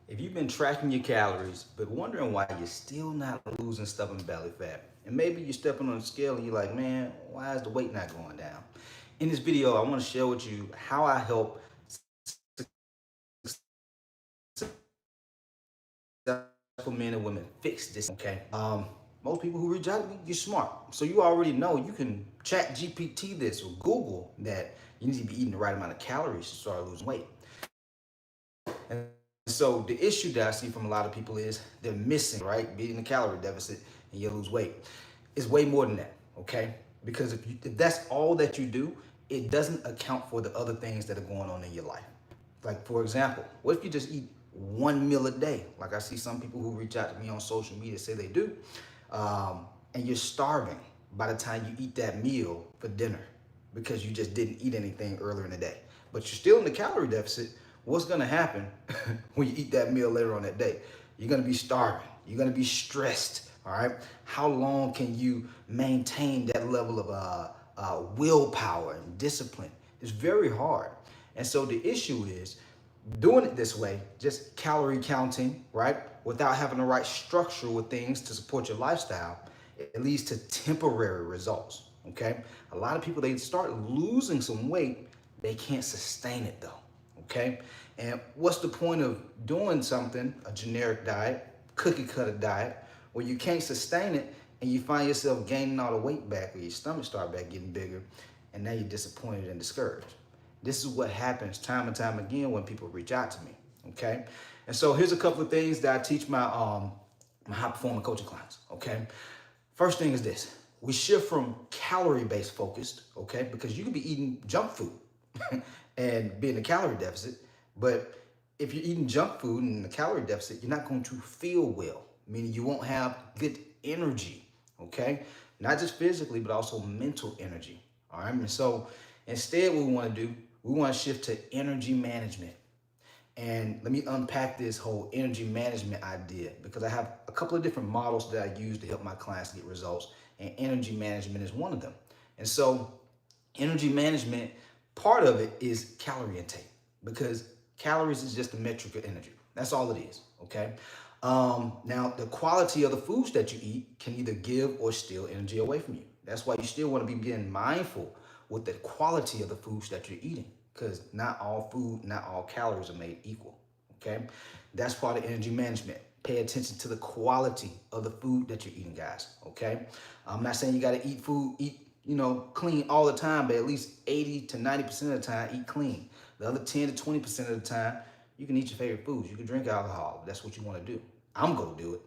If you've been tracking your calories, but wondering why you're still not losing stubborn belly fat, and maybe you're stepping on the scale and you're like, man, why is the weight not going down? In this video, I want to share with you how I help successful men and women fix this issue, okay? Most people who reach out to me, you're smart. So you already know you can chat GPT this or Google that you need to be eating the right amount of calories to start losing weight. And so the issue that I see from a lot of people is they're missing, right? Being in a calorie deficit and you lose weight. It's way more than that, okay? Because if that's all that you do, it doesn't account for the other things that are going on in your life. Like, for example, what if you just eat one meal a day? Like I see some people who reach out to me on social media say they do, and you're starving by the time you eat that meal for dinner because you just didn't eat anything earlier in the day. But you're still in the calorie deficit. What's gonna happen when you eat that meal later on that day? You're gonna be starving. You're gonna be stressed. All right. How long can you maintain that level of willpower and discipline? It's very hard. And so the issue is doing it this way, just calorie counting, right? Without having the right structure with things to support your lifestyle, it leads to temporary results. Okay. A lot of people, they start losing some weight, they can't sustain it though. Okay. And what's the point of doing something, a generic diet, cookie cutter diet, where you can't sustain it and you find yourself gaining all the weight back or your stomach start back getting bigger and now you're disappointed and discouraged. This is what happens time and time again when people reach out to me, okay? And so here's a couple of things that I teach my high performing coaching clients, okay? First thing is this. We shift from calorie-based focused, okay? Because you could be eating junk food and be in a calorie deficit, but if you're eating junk food and in a calorie deficit, you're not going to feel well, meaning you won't have good energy, okay? Not just physically, but also mental energy, all right? And so instead, what we want to do, we want to shift to energy management. And let me unpack this whole energy management idea because I have a couple of different models that I use to help my clients get results, and energy management is one of them. And so, energy management, part of it is calorie intake because calories is just a metric of energy. That's all it is, okay? Now, the quality of the foods that you eat can either give or steal energy away from you. That's why you still want to be getting mindful with the quality of the foods that you're eating because not all food, not all calories are made equal, okay? That's part of energy management. Pay attention to the quality of the food that you're eating, guys, okay? I'm not saying you got to eat clean all the time, but at least 80 to 90% of the time, eat clean. The other 10 to 20% of the time, you can eat your favorite foods. You can drink alcohol if that's what you want to do. I'm going to do it.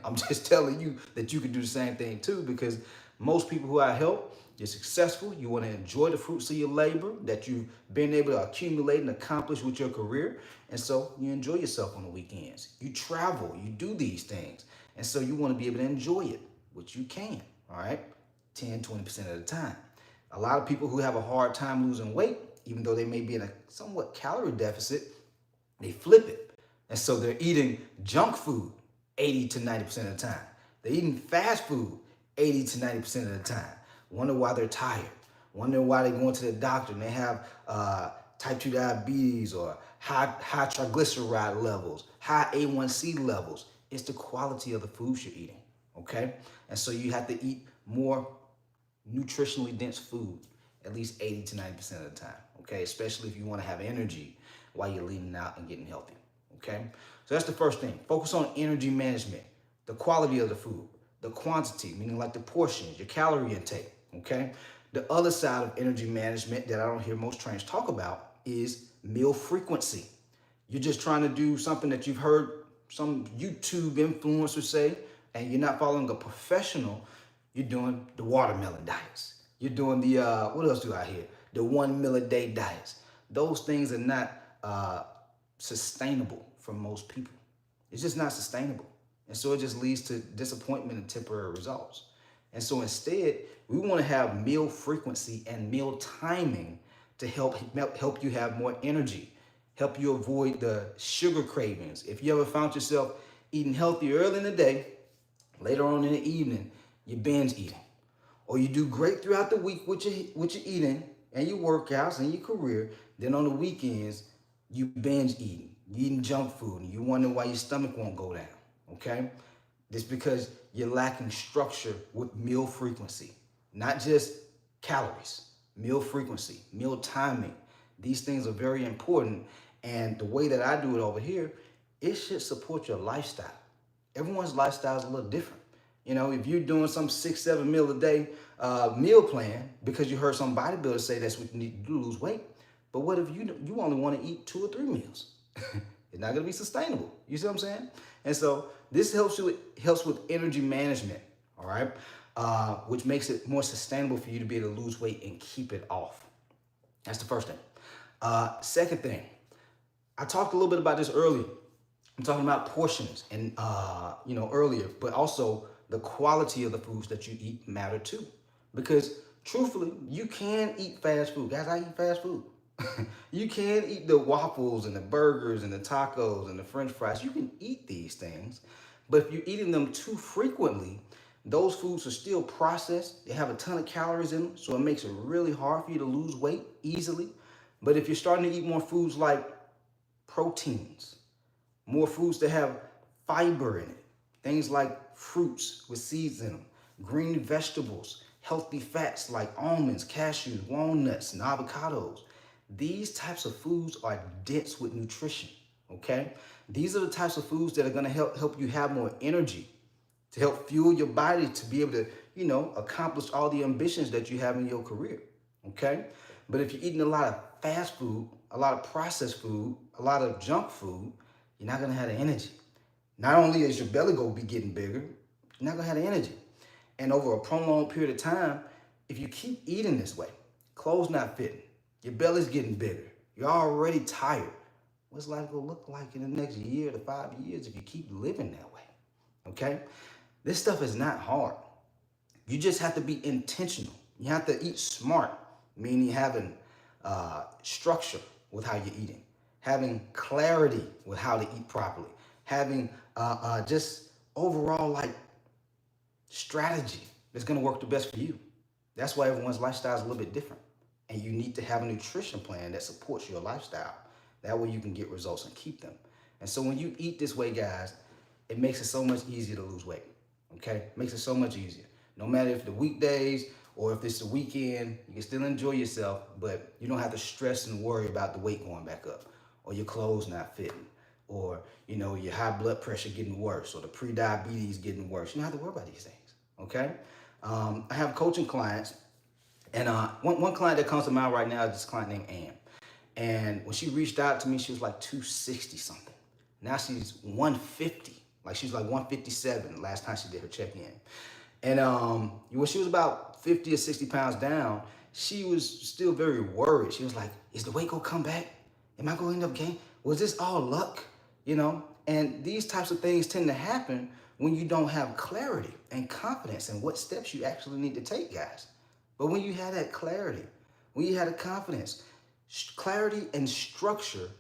I'm just telling you that you can do the same thing too because most people who I help, you're successful. You want to enjoy the fruits of your labor that you've been able to accumulate and accomplish with your career. And so you enjoy yourself on the weekends. You travel, you do these things. And so you want to be able to enjoy it, which you can, all right? 10, 20% of the time. A lot of people who have a hard time losing weight, even though they may be in a somewhat calorie deficit, they flip it. And so they're eating junk food 80 to 90% of the time. They're eating fast food 80 to 90% of the time. Wonder why they're tired. Wonder why they're going to the doctor and they have type 2 diabetes or high triglyceride levels, high A1C levels. It's the quality of the foods you're eating, okay? And so you have to eat more nutritionally dense food at least 80 to 90% of the time, okay? Especially if you want to have energy while you're leaning out and getting healthy, okay? So that's the first thing. Focus on energy management, the quality of the food, the quantity, meaning like the portions, your calorie intake, okay? The other side of energy management that I don't hear most trainers talk about is meal frequency. You're just trying to do something that you've heard some YouTube influencers say, and you're not following a professional. You're doing the watermelon diets. You're doing the, what else do I hear? The 1 meal a day diets. Those things are not sustainable for most people. It's just not sustainable. And so it just leads to disappointment and temporary results. And so instead, we want to have meal frequency and meal timing to help you have more energy, help you avoid the sugar cravings. If you ever found yourself eating healthy early in the day, later on in the evening, you binge eating. Or you do great throughout the week with your eating and your workouts and your career, then on the weekends, you binge eating you eating junk food and you wonder why your stomach won't go down, okay? It's because you're lacking structure with meal frequency, not just calories, meal frequency, meal timing. These things are very important. And the way that I do it over here, it should support your lifestyle. Everyone's lifestyle is a little different. You know, if you're doing some 6, 7 meal a day meal plan because you heard some bodybuilder say that's what you need to do to lose weight. But what if you only want to eat 2 or 3 meals? It's not going to be sustainable. You see what I'm saying? And so this helps with energy management. All right, which makes it more sustainable for you to be able to lose weight and keep it off. That's the first thing. Second thing, I talked a little bit about this earlier. I'm talking about portions and earlier, but also the quality of the foods that you eat matter too. Because truthfully, you can eat fast food. Guys, I eat fast food. You can eat the waffles and the burgers and the tacos and the French fries. You can eat these things, but if you're eating them too frequently, those foods are still processed. They have a ton of calories in them, so it makes it really hard for you to lose weight easily. But if you're starting to eat more foods like proteins, more foods that have fiber in it, things like fruits with seeds in them, green vegetables, healthy fats like almonds, cashews, walnuts, and avocados. These types of foods are dense with nutrition, okay? These are the types of foods that are gonna help you have more energy, to help fuel your body to be able to, accomplish all the ambitions that you have in your career, okay? But if you're eating a lot of fast food, a lot of processed food, a lot of junk food, you're not gonna have the energy. Not only is your belly gonna be getting bigger, you're not gonna have the energy. And over a prolonged period of time, if you keep eating this way, clothes not fitting, your belly's getting bigger, you're already tired, what's life gonna look like in the next year to 5 years if you keep living that way, okay? This stuff is not hard. You just have to be intentional. You have to eat smart, meaning having structure with how you're eating, having clarity with how to eat properly, having just overall like strategy that's gonna work the best for you. That's why everyone's lifestyle is a little bit different. And you need to have a nutrition plan that supports your lifestyle. That way you can get results and keep them. And so when you eat this way, guys, it makes it so much easier to lose weight. Okay? It makes it so much easier. No matter if the weekdays or if it's the weekend, you can still enjoy yourself, but you don't have to stress and worry about the weight going back up or your clothes not fitting or, your high blood pressure getting worse or the pre-diabetes getting worse. You don't have to worry about these things. Okay? I have coaching clients, and one client that comes to mind right now is this client named Ann. And when she reached out to me, she was like 260 something. Now she's 150. Like she's like 157 last time she did her check-in. And when she was about 50 or 60 pounds down, she was still very worried. She was like, is the weight gonna come back? Am I gonna end up gaining? Was this all luck? And these types of things tend to happen when you don't have clarity and confidence in what steps you actually need to take, guys. But when you have that clarity, when you have the confidence, clarity and structure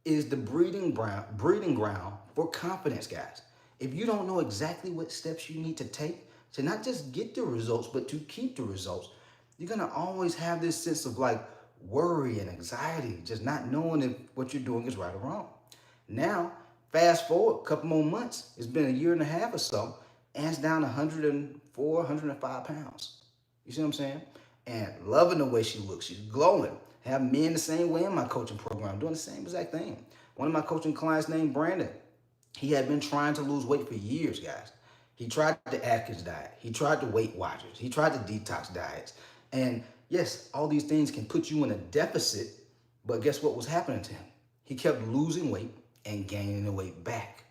is the breeding ground for confidence, guys. If you don't know exactly what steps you need to take to not just get the results, but to keep the results, you're gonna always have this sense of like worry and anxiety, just not knowing if what you're doing is right or wrong. Now, fast forward a couple more months, it's been a year and a half or so, and it's down 104, 105 pounds. You see what I'm saying? And loving the way she looks. She's glowing. Have men the same way in my coaching program, doing the same exact thing. One of my coaching clients named Brandon, he had been trying to lose weight for years, guys. He tried the Atkins diet. He tried the Weight Watchers. He tried the detox diets. And yes, all these things can put you in a deficit, but guess what was happening to him? He kept losing weight and gaining the weight back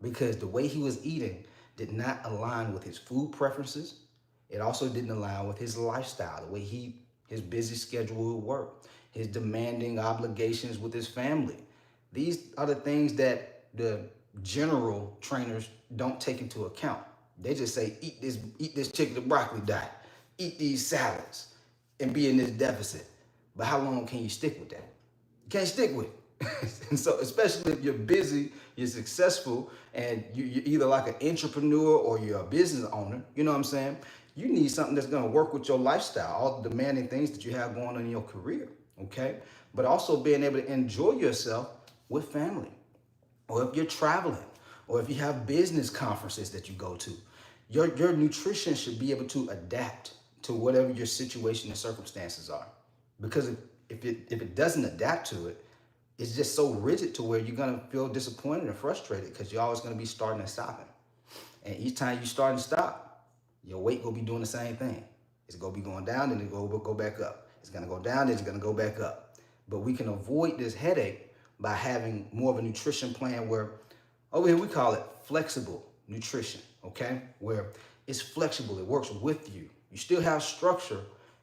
because the way he was eating did not align with his food preferences. It also didn't align with his lifestyle, the way his busy schedule would work, his demanding obligations with his family. These are the things that the general trainers don't take into account. They just say, eat this chicken and broccoli diet, eat these salads, and be in this deficit. But how long can you stick with that? You can't stick with it. And so, especially if you're busy, you're successful, and you're either like an entrepreneur or you're a business owner, you know what I'm saying? You need something that's going to work with your lifestyle, all the demanding things that you have going on in your career, okay? But also being able to enjoy yourself with family. or if you're traveling, or if you have business conferences that you go to, your nutrition should be able to adapt to whatever your situation and circumstances are. Because if it doesn't adapt to it, it's just so rigid to where you're gonna feel disappointed and frustrated because you're always gonna be starting and stopping. And each time you start and stop, your weight gonna be doing the same thing. It's gonna be going down and it go back up. It's gonna go down and it's gonna go back up. But we can avoid this headache by having more of a nutrition plan where, over here we call it flexible nutrition, okay? Where it's flexible, it works with you. You still have structure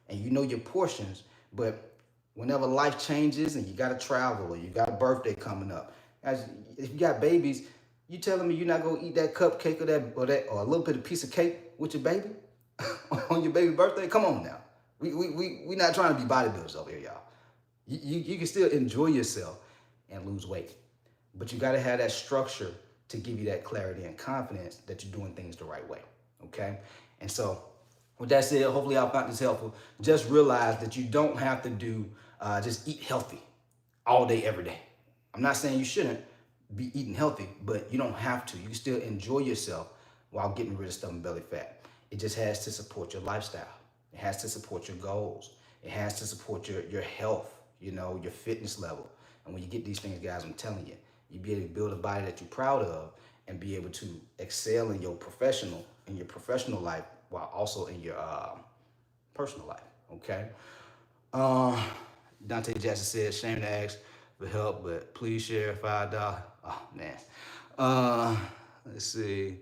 and you know your portions, but whenever life changes and you gotta travel or you got a birthday coming up, as if you got babies, you telling me you're not gonna eat that cupcake or a little bit of piece of cake with your baby on your baby's birthday? Come on now. We not trying to be bodybuilders over here, y'all. You can still enjoy yourself and lose weight. But you gotta have that structure to give you that clarity and confidence that you're doing things the right way, okay? And so with that said, hopefully I found this helpful. Just realize that you don't have to do, just eat healthy all day, every day. I'm not saying you shouldn't be eating healthy, but you don't have to. You can still enjoy yourself while getting rid of stomach and belly fat. It just has to support your lifestyle. It has to support your goals. It has to support your health, you know, your fitness level. And when you get these things, guys, I'm telling you, you'll be able to build a body that you're proud of and be able to excel in your professional life while also in your personal life, okay? Dante Jackson said, shame to ask for help, but please share $5. Oh, man. Let's see.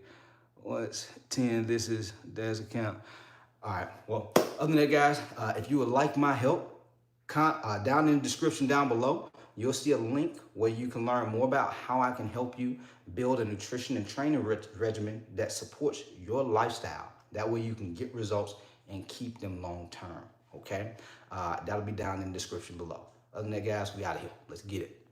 What's 10? This is Dad's account. All right. Well, other than that, guys, if you would like my help, down in the description down below, you'll see a link where you can learn more about how I can help you build a nutrition and training regimen that supports your lifestyle. That way you can get results and keep them long term, okay? That'll be down in the description below. Other than that, guys, we out of here. Let's get it.